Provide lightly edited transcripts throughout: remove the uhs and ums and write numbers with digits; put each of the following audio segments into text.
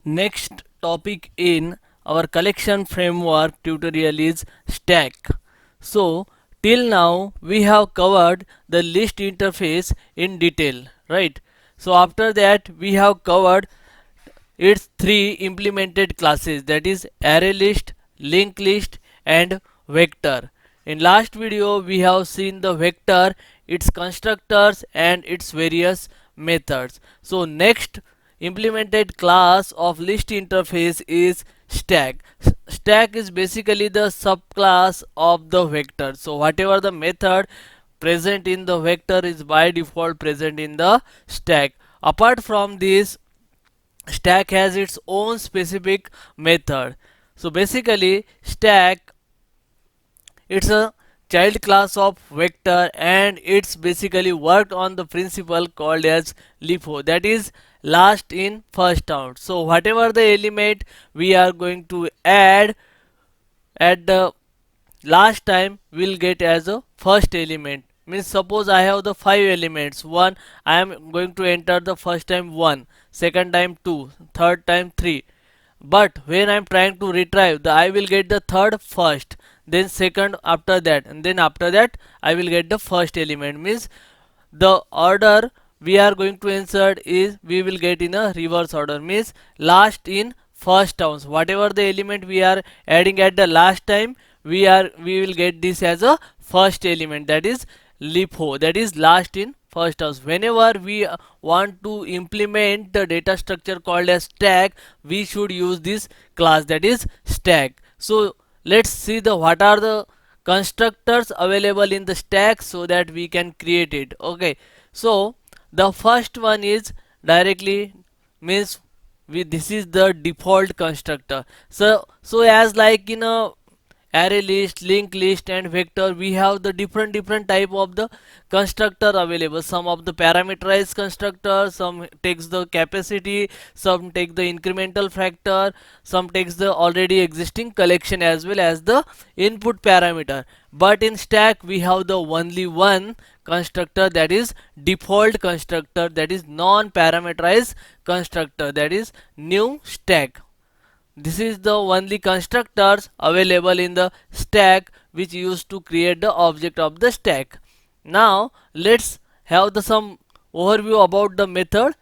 Next topic in our collection framework tutorial is stack. So till now we have covered the list interface in detail, right? So after that we have covered its three implemented classes, that is array list, linked list and vector. In last video we have seen the vector, its constructors and its various methods. So next implemented class of list interface is stack. Stack is basically the subclass of the vector. So whatever the method present in the vector is by default present in the stack. Apart from this, stack has its own specific method. So basically stack, it's a child class of vector and it's basically worked on the principle called as LIFO, that is last in first out. So whatever the element we are going to add at the last time will get as a first element. Means suppose I have the 5 elements. One, I am going to enter the first time 1, second time 2, third time 3. But when I am trying to retrieve, I will get the third first, then second after that, and then after that I will get the first element. Means the order we are going to insert is we will get in a reverse order. Means last in first terms. Whatever the element we are adding at the last time, we will get this as a first element, that is LIFO, that is last in first terms. Whenever we want to implement the data structure called as stack, we should use this class, that is stack. So let's see the what are the constructors available in the stack so that we can create it. Okay, so the first one is directly, means this is the default constructor. So as like in a array list, linked list and vector, we have the different type of the constructor available. Some of the parameterized constructor, some takes the capacity, some take the incremental factor, some takes the already existing collection as well as the input parameter. But in stack we have the only one constructor, that is default constructor, that is non parameterized constructor, that is new stack. This is the only constructors available in the stack which used to create the object of the stack. Now let's have the some overview about the method.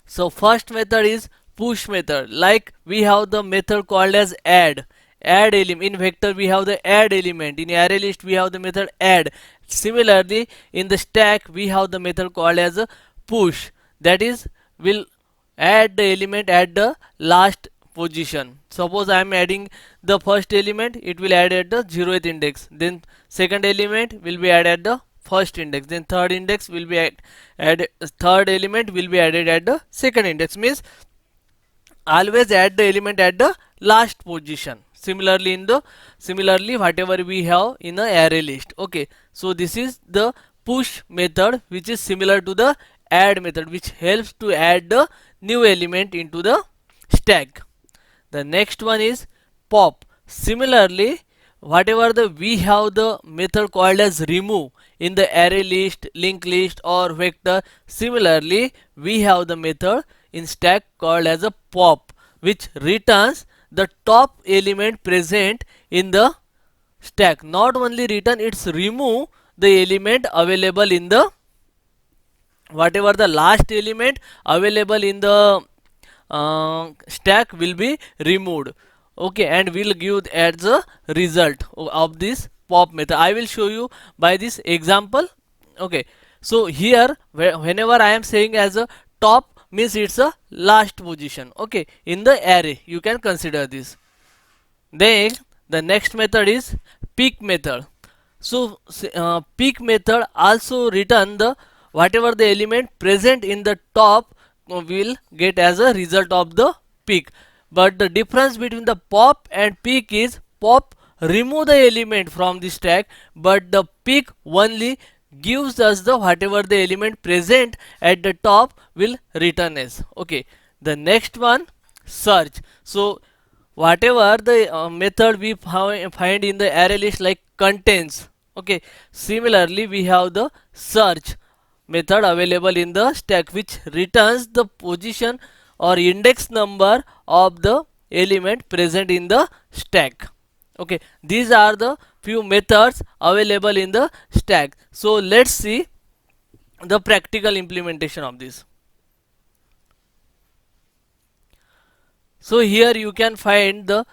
So first method is push method. Like we have the method called as add. Add element. In vector we have the add element. In array list we have the method add. Similarly in the stack we have the method called as a push. That is will add the element at the last position. Suppose I am adding the first element, it will add at the 0th index. Then second element will be added at the first index. Then third index will be third element will be added at the second index. Means always add the element at the last position. Similarly whatever we have in the array list. Okay, so this is the push method which is similar to the add method, which helps to add the new element into the stack. The next one is pop. Similarly whatever the we have the method called as remove in the array list, linked list or vector, similarly we have the method in stack called as a pop, which returns the top element present in the stack. Not only return, it's remove the element available in the whatever the last element available in the stack will be removed. Okay, and will give as a result of this pop method. I will show you by this example. Okay, so here whenever I am saying as a top, means it's a last position. Okay, in the array you can consider this. Then the next method is pick method. So pick method also return the whatever the element present in the top will get as a result of the pick. But the difference between the pop and pick is pop remove the element from the stack, but the pick only gives us the whatever the element present at the top will return as. Okay, the next one, search. So whatever the method we find in the array list like contains. Okay, similarly we have the search method available in the stack which returns the position or index number of the element present in the stack. Okay, these are the few methods available in the stack. So let's see the practical implementation of this. So here you can find the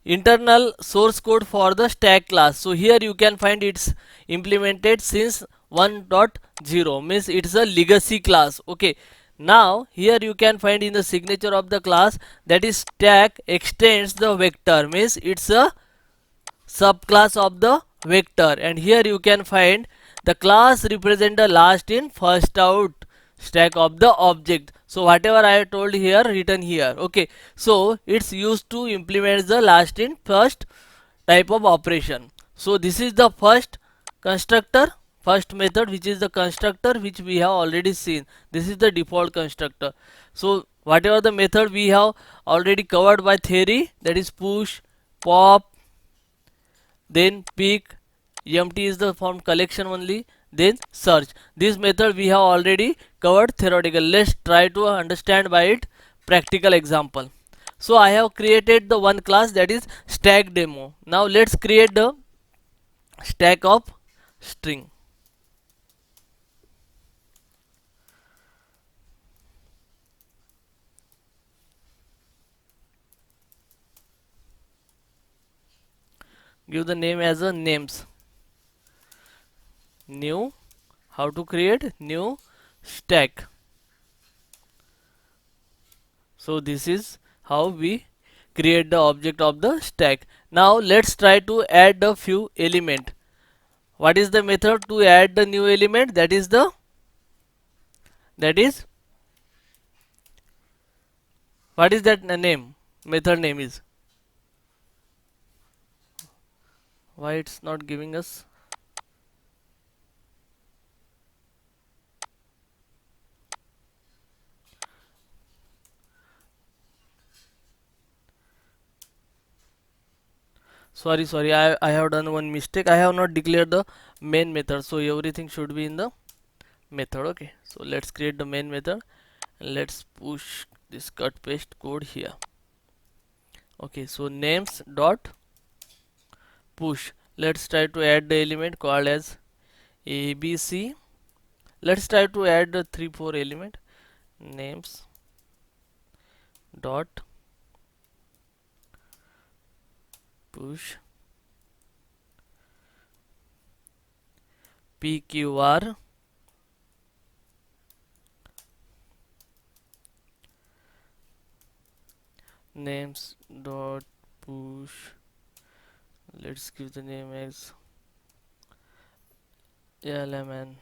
internal source code for the stack class. So here you can find it's implemented since 1.0, means it's a legacy class. Okay, now here you can find in the signature of the class that is stack extends the vector, means it's a subclass of the vector, and here you can find the class represent the last in first out stack of the object. So whatever I have told here written here. Okay, so it's used to implement the last in first type of operation. So this is the first constructor, first method, which is the constructor which we have already seen. This is the default constructor. So whatever the method we have already covered by theory, that is push, pop, then pick, empty is the form collection only, then search. This method we have already covered theoretical. Let's try to understand by it practical example. So I have created the one class, that is stack demo. Now let's create the stack of string. Give the name as a names. New, how to create new stack. So this is how we create the object of the stack. Now let's try to add a few element. What is the method to add the new element? That is what is that name? Method name is, why it's not giving us? Sorry, I have done one mistake. I have not declared the main method, so everything should be in the method. Okay, so let's create the main method and let's push this cut paste code here. Okay, so names dot push. Let's try to add the element called as ABC. Let's try to add the 3-4 element. Names dot push PQR names dot push. Let's give the name as lmn,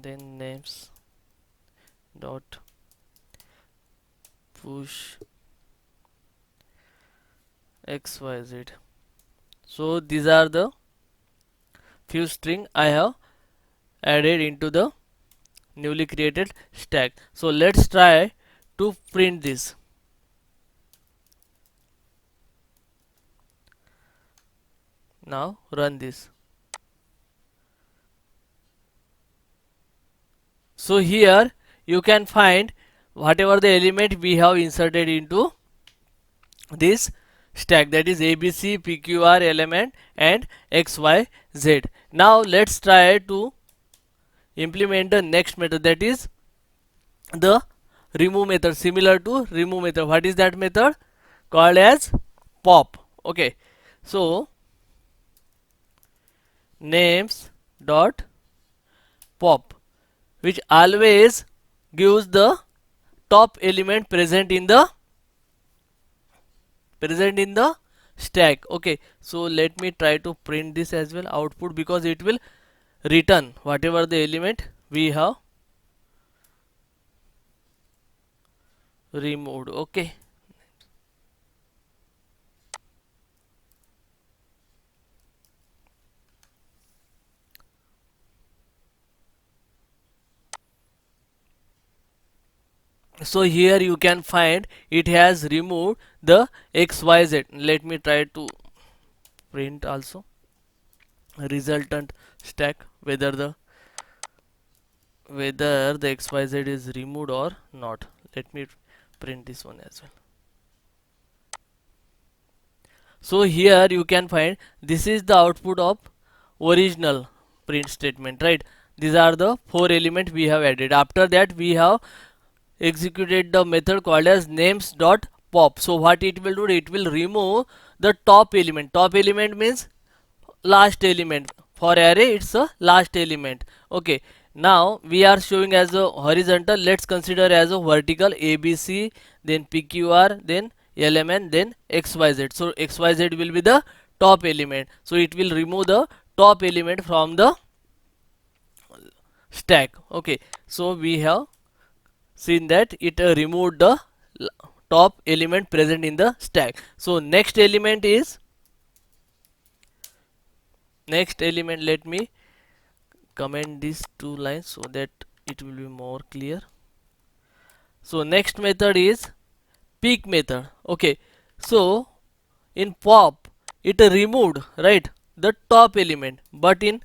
then names dot push xyz. So these are the few string I have added into the newly created stack. So let's try to print this. Now run this. So here you can find whatever the element we have inserted into this stack, that is ABC, PQR element and XYZ. Now let's try to implement the next method, that is the remove method, similar to remove method. What is that method? Called as pop. Okay, so names dot pop, which always gives the top element present in the stack. Okay, so let me try to print this as well output, because it will return whatever the element we have removed. Okay, so here you can find it has removed the XYZ. Let me try to print also resultant stack, whether the whether the xyz is removed or not. Let me print this one as well. So here you can find this is the output of original print statement, right? These are the 4 elements we have added. After that we have executed the method called as names dot pop. So what it will do, it will remove the top element. Top element means last element. For array it's a last element. Okay, now we are showing as a horizontal. Let's consider as a vertical ABC, then PQR, then LMN, then XYZ. So XYZ will be the top element, so it will remove the top element from the stack. Okay, so we have seen that it removed the top element present in the stack. So next element, let me comment these 2 lines so that it will be more clear. So next method is pick method. Okay, so in pop it removed, right, the top element, but in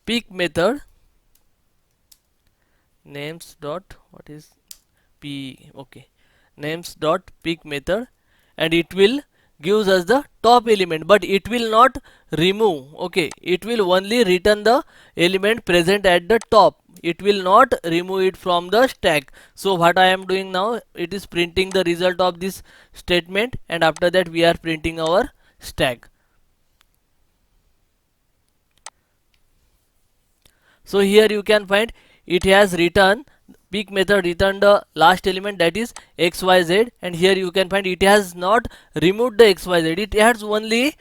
pick method names dot what is p, okay, names dot pick method, and it will gives us the top element, but it will not remove. Okay, it will only return the element present at the top. It will not remove it from the stack. So what I am doing now, it is printing the result of this statement, and after that we are printing our stack. So here you can find it has returned, pick method returned the last element, that is xyz, and here you can find it has not removed the xyz, it has only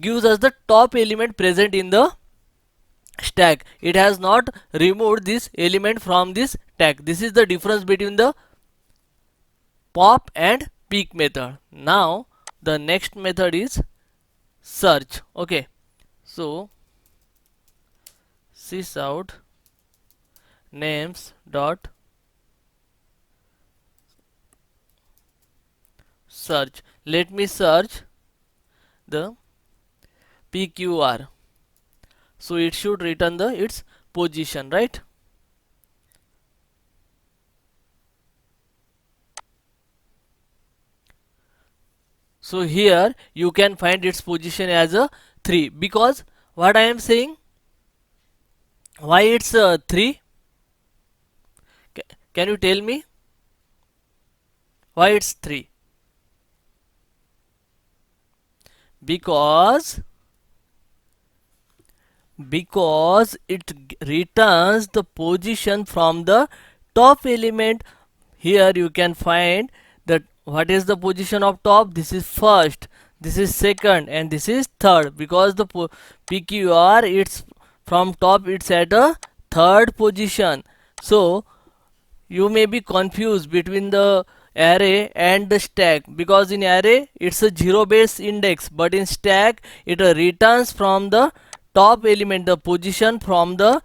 gives us the top element present in the stack. It has not removed this element from this stack. This is the difference between the pop and pick method. Now the next method is search. Okay, so sys out names dot search. Let me search the PQR, so it should return the its position, right? So here you can find its position as a 3, because what I am saying, why it's 3? Can you tell me why it's 3? Because it returns the position from the top element. Here you can find that what is the position of top, this is first, this is second, and this is third, because the PQR it's from top, it's at a third position. So you may be confused between the array and the stack, because in array it's a 0 base index, but in stack it returns from the top element the position from the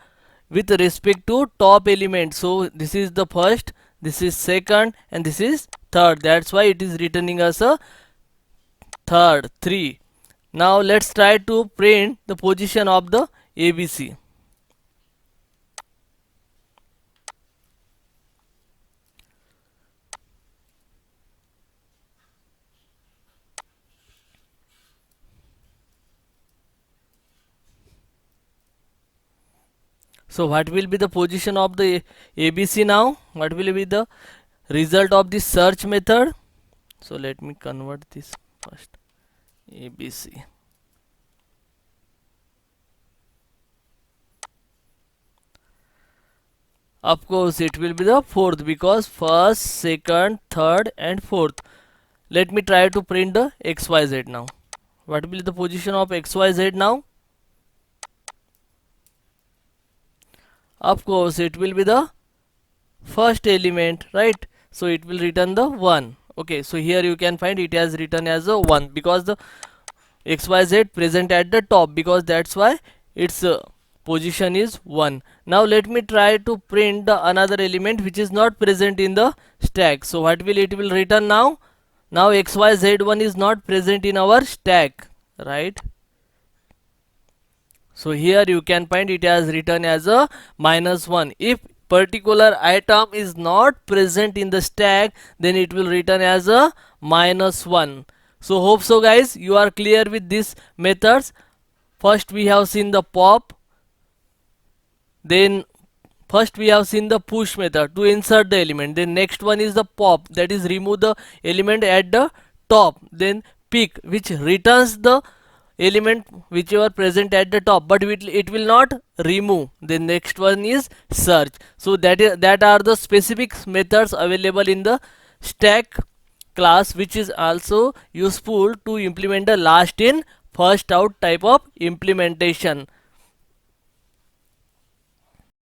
with respect to top element. So this is the first, this is second, and this is third. That's why it is returning us a third 3. Now let's try to print the position of the ABC. So what will be the position of the ABC now? What will be the result of this search method? So let me convert this first. ABC. Of course it will be the fourth, because first, second, third and fourth. Let me try to print the XYZ now. What will be the position of XYZ now? Of course it will be the first element, right? So it will return the 1. Okay, so here you can find it has written as a 1, because the XYZ present at the top, because that's why its position is 1. Now let me try to print the another element which is not present in the stack. So what will it will return now? Now XYZ1 is not present in our stack, right? So here you can find it as written as a -1. If particular item is not present in the stack, then it will written as a -1. So hope so guys you are clear with these methods. First we have seen the pop, then first we have seen the push method to insert the element, then next one is the pop, that is remove the element at the top, then pick which returns the element whichever present at the top but it will not remove, then next one is search. So that are the specific methods available in the stack class, which is also useful to implement the last in first out type of implementation.